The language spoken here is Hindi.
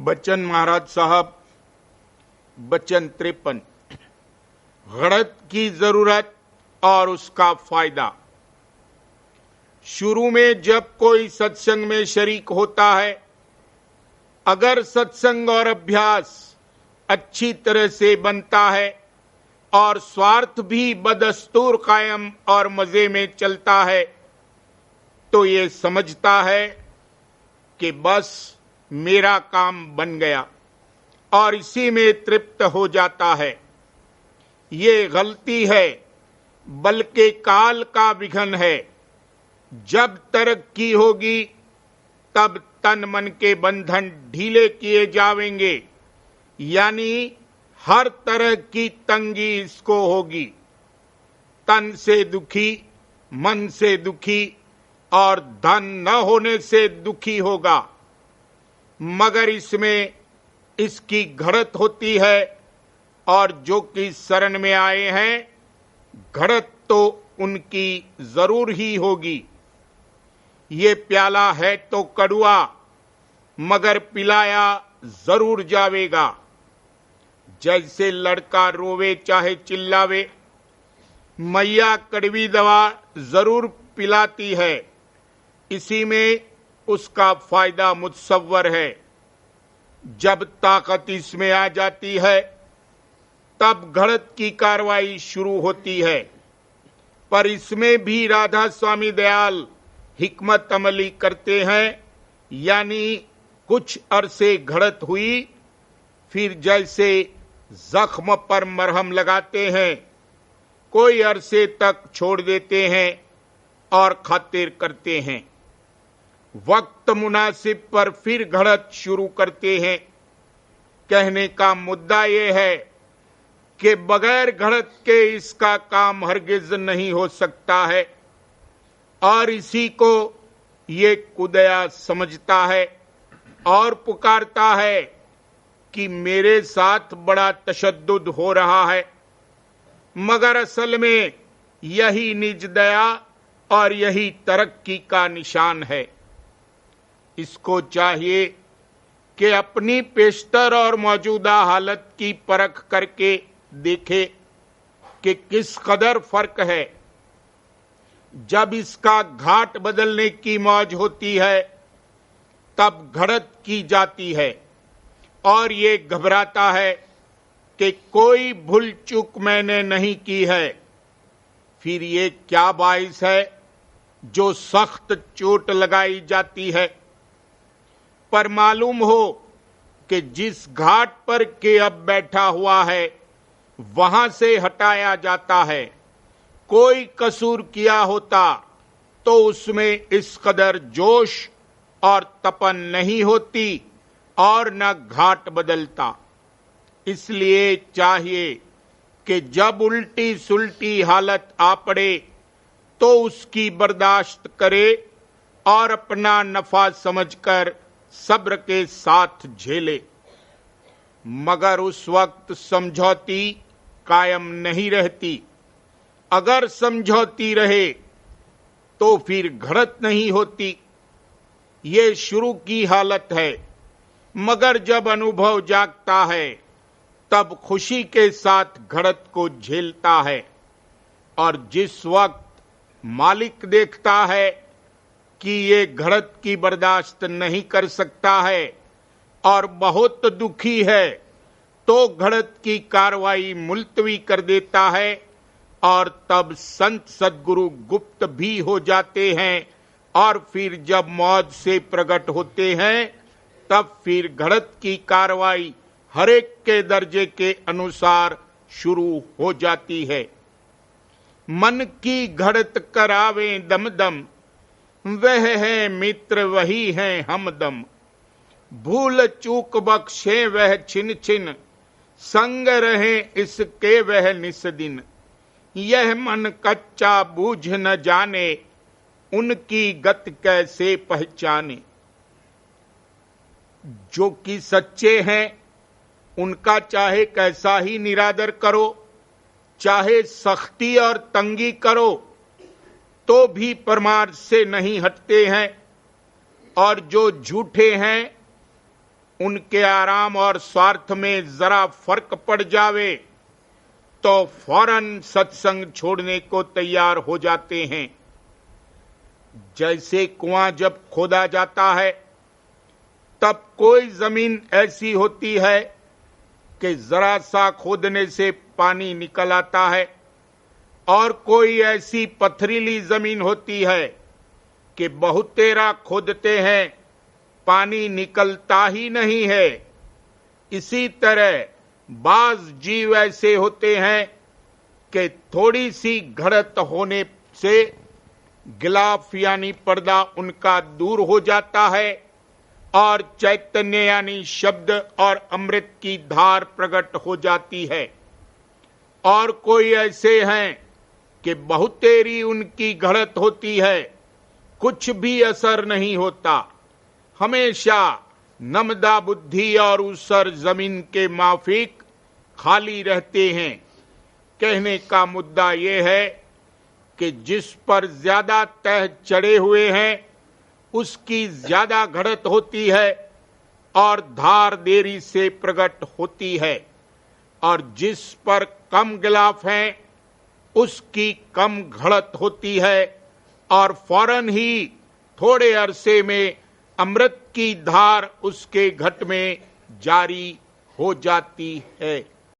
बच्चन महाराज साहब, बच्चन 53। गणत की जरूरत और उसका फायदा। शुरू में जब कोई सत्संग में शरीक होता है, अगर सत्संग और अभ्यास अच्छी तरह से बनता है और स्वार्थ भी बदस्तूर कायम और मजे में चलता है, तो ये समझता है कि बस मेरा काम बन गया और इसी में तृप्त हो जाता है। ये गलती है, बल्कि काल का विघन है। जब तरक्की होगी तब तन मन के बंधन ढीले किए जाएंगे, यानी हर तरह की तंगी इसको होगी। तन से दुखी, मन से दुखी और धन न होने से दुखी होगा, मगर इसमें इसकी घड़त होती है। और जो कि शरण में आए हैं, घड़त तो उनकी जरूर ही होगी। ये प्याला है तो कड़वा, मगर पिलाया जरूर जावेगा। जैसे लड़का रोवे चाहे चिल्लावे, मैया कड़वी दवा जरूर पिलाती है। इसी में उसका फायदा मुतसव्वर है। जब ताकत इसमें आ जाती है, तब घड़त की कार्रवाई शुरू होती है। पर इसमें भी राधा स्वामी दयाल हिकमत अमली करते हैं, यानी कुछ अरसे घड़त हुई, फिर जैसे जख्म पर मरहम लगाते हैं, कोई अरसे तक छोड़ देते हैं और खातिर करते हैं। वक्त मुनासिब पर फिर घड़त शुरू करते हैं। कहने का मुद्दा यह है कि बगैर घड़त के इसका काम हरगिज नहीं हो सकता है। और इसी को ये कुदया समझता है और पुकारता है कि मेरे साथ बड़ा तशद्दुद हो रहा है, मगर असल में यही निज दया और यही तरक्की का निशान है। इसको चाहिए कि अपनी पेशतर और मौजूदा हालत की परख करके देखे कि किस कदर फर्क है। जब इसका घाट बदलने की मौज होती है, तब घड़त की जाती है और ये घबराता है कि कोई भूल चूक मैंने नहीं की है। फिर ये क्या बाइस है जो सख्त चोट लगाई जाती है। पर मालूम हो कि जिस घाट पर के अब बैठा हुआ है, वहां से हटाया जाता है। कोई कसूर किया होता तो उसमें इस कदर जोश और तपन नहीं होती और न घाट बदलता। इसलिए चाहिए कि जब उल्टी सुल्टी हालत आ पड़े तो उसकी बर्दाश्त करे और अपना नफा समझकर सब्र के साथ झेले। मगर उस वक्त समझौती कायम नहीं रहती। अगर समझौती रहे तो फिर घड़त नहीं होती। ये शुरू की हालत है, मगर जब अनुभव जागता है, तब खुशी के साथ घड़त को झेलता है। और जिस वक्त मालिक देखता है कि ये घड़त की बर्दाश्त नहीं कर सकता है और बहुत दुखी है, तो घड़त की कार्रवाई मुलतवी कर देता है। और तब संत सद्गुरु गुप्त भी हो जाते हैं और फिर जब मौज से प्रकट होते हैं, तब फिर घड़त की कार्रवाई हरेक के दर्जे के अनुसार शुरू हो जाती है। मन की घड़त करावे दम दम, वह है मित्र वही है हमदम। भूल चूक बख्शे वह छिन छिन, संग रहे इसके वह निस्दिन। यह मन कच्चा बूझ न जाने, उनकी गत कैसे पहचाने। जो कि सच्चे हैं, उनका चाहे कैसा ही निरादर करो, चाहे सख्ती और तंगी करो, तो भी परमार्थ से नहीं हटते हैं। और जो झूठे हैं, उनके आराम और स्वार्थ में जरा फर्क पड़ जावे तो फौरन सत्संग छोड़ने को तैयार हो जाते हैं। जैसे कुआं जब खोदा जाता है तब कोई जमीन ऐसी होती है कि जरा सा खोदने से पानी निकल आता है और कोई ऐसी पथरीली जमीन होती है कि बहुतेरा खोदते हैं पानी निकलता ही नहीं है। इसी तरह बाज जीव ऐसे होते हैं कि थोड़ी सी घड़त होने से गिलाफ यानी पर्दा उनका दूर हो जाता है और चैतन्य यानी शब्द और अमृत की धार प्रकट हो जाती है। और कोई ऐसे हैं कि बहुतेरी उनकी घड़त होती है, कुछ भी असर नहीं होता, हमेशा नमदा बुद्धि और ऊसर जमीन के माफिक खाली रहते हैं। कहने का मुद्दा यह है कि जिस पर ज्यादा तह चढ़े हुए हैं उसकी ज्यादा घड़त होती है और धार देरी से प्रकट होती है, और जिस पर कम गिलाफ है उसकी कम घड़त होती है और फौरन ही थोड़े अरसे में अमृत की धार उसके घट में जारी हो जाती है।